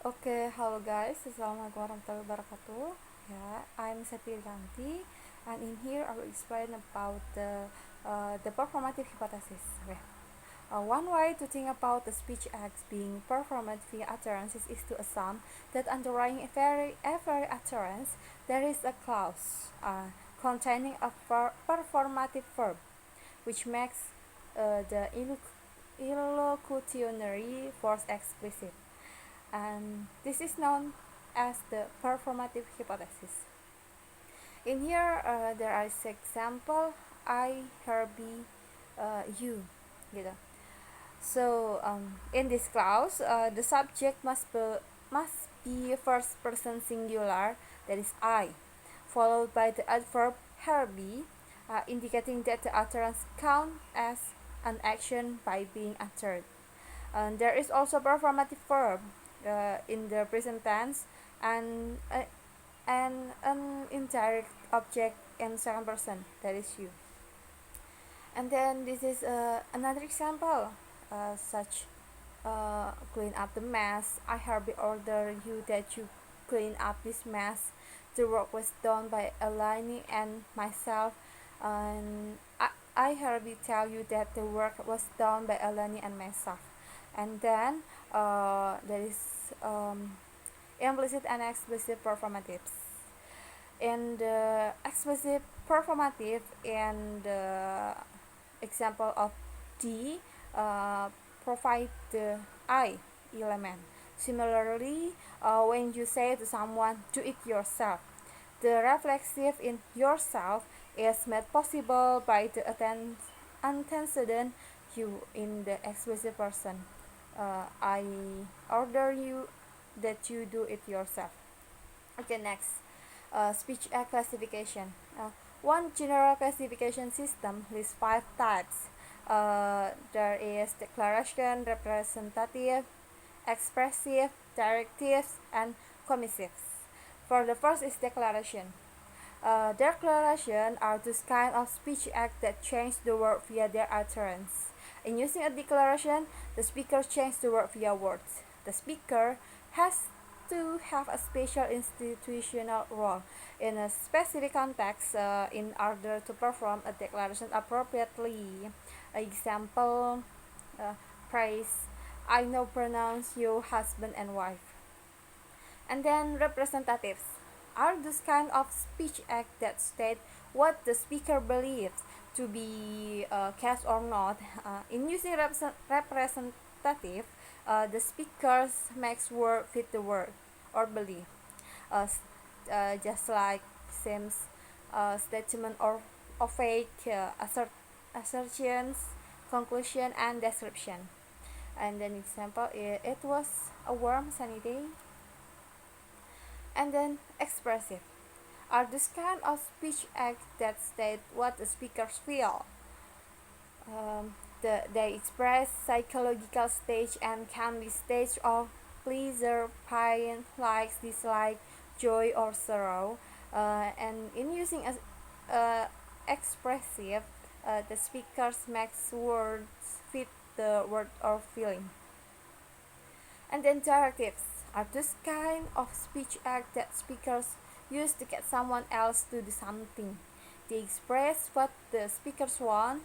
Oke, halo guys, assalamualaikum warahmatullahi wabarakatuh. Yeah, I'm Septi Iryanti, and in here I will explain about the performative hypothesis. Okay. One way to think about the speech acts being performed via utterances is to assume that underlying every utterance there is a clause containing a performative verb, which makes the illocutionary force explicit, and this is known as the performative hypothesis. In here, there are example I, her, be, you, gitu. So in this clause, the subject must be first person singular, that is I, followed by the adverb her be, indicating that the utterance counts as an action by being uttered. And there is also performative verb in the present tense, and an indirect object in second person, that is you. And then this is another example, such clean up the mess. I hereby order you that you clean up this mess. The work was done by Eleni and myself, and I hereby tell you that the work was done by Eleni and myself. And then there is implicit and explicit performatives. In the explicit performative, in the example of D, provide the I element. Similarly, when you say to someone, do it yourself, the reflexive in yourself is made possible by the antecedent you in the explicit person. I order you that you do it yourself. Okay, next, speech act classification. One general classification system lists 5 types. There is declaration, representative, expressive, directives, and commissives. For the first is declaration. Declaration are those kind of speech acts that change the word via their utterance. In using a declaration, the speaker changes the word via words. The speaker has to have a special institutional role in a specific context in order to perform a declaration appropriately. Example, praise, I now pronounce you husband and wife. And then representatives are those kind of speech act that state what the speaker believes to be case or not. In using representative, the speakers makes word fit the word or belief, just like seems statement or fake assertions, conclusion, and description. And an example, it was a warm sunny day. And then expressive are this kind of speech act that state what the speakers feel. They express psychological stage and can be stage of pleasure, pain, likes, dislike, joy, or sorrow. And in using expressive, the speakers makes words fit the word or feeling. And then directives are this kind of speech act that speakers use to get someone else to do something. They express what the speakers want,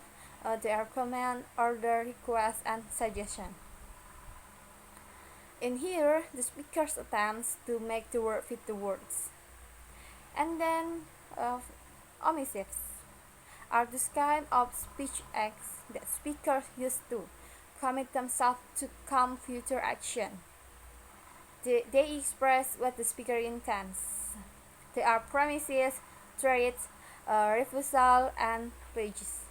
their command, order, request, and suggestion. In here, the speakers attempts to make the word fit the words. And then omissives are this kind of speech acts that speakers use to commit themselves to come future action. They express what the speaker intends. They are premises, threats, refusal, and pledges.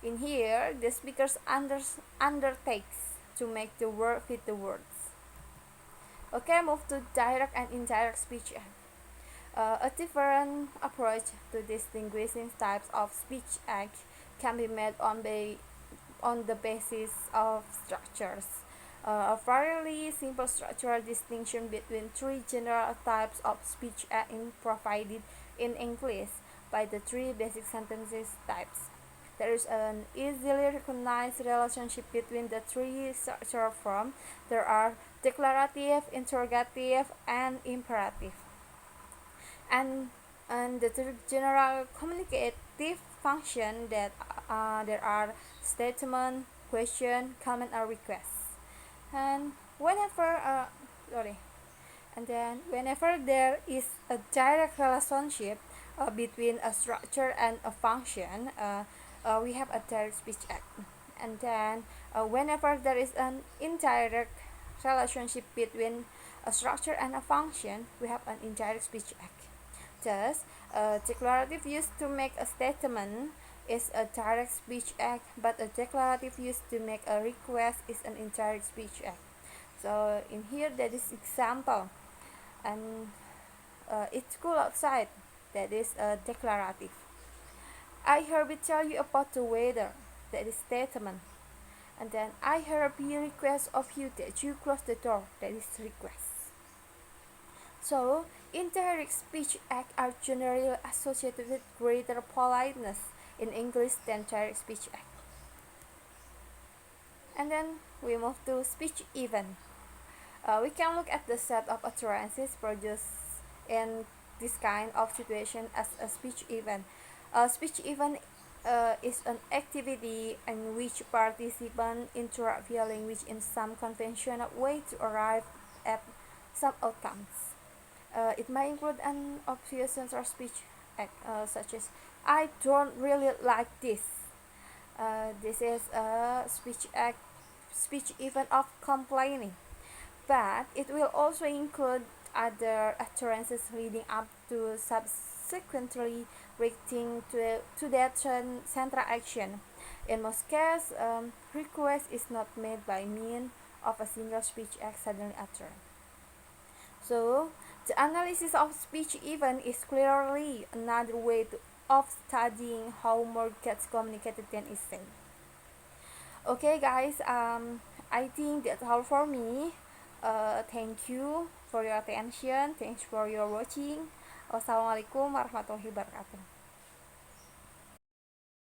In here, the speakers undertakes to make the word fit the words. Okay, move to direct and indirect speech. A different approach to distinguishing types of speech act can be made on the basis of structures. A fairly simple structural distinction between 3 general types of speech act is provided in English by the 3 basic sentences types. There is an easily recognized relationship between the 3 structural forms. There are declarative, interrogative, and imperative. And the general communicative function that there are statement, question, comment, or request. And whenever sorry and then whenever there is a direct relationship between a structure and a function, we have a direct speech act. And then whenever there is an indirect relationship between a structure and a function, we have an indirect speech act. Thus, a declarative used to make a statement is a direct speech act, but a declarative used to make a request is an indirect speech act. So in here there is example, and it's cool outside. That is a declarative. I heard it tell you about the weather. That is statement. And then I heard a request of you that you close the door. That is request. So indirect speech acts are generally associated with greater politeness in English than direct speech act. And then we move to speech event. We can look at the set of utterances produced in this kind of situation as a speech event. A speech event is an activity in which participants interact via language in some conventional way to arrive at some outcomes. It may include an obvious or speech act, such as "I don't really like this." This is a speech event of complaining, but it will also include other utterances leading up to subsequently reacting to that central action. In most cases, request is not made by means of a single speech act suddenly uttered. So, the analysis of speech event is clearly another way of studying how more gets communicated than is said. Okay, guys, I think that's all for me. Thank you for your attention. Thanks for your watching. Wassalamualaikum warahmatullahi wabarakatuh.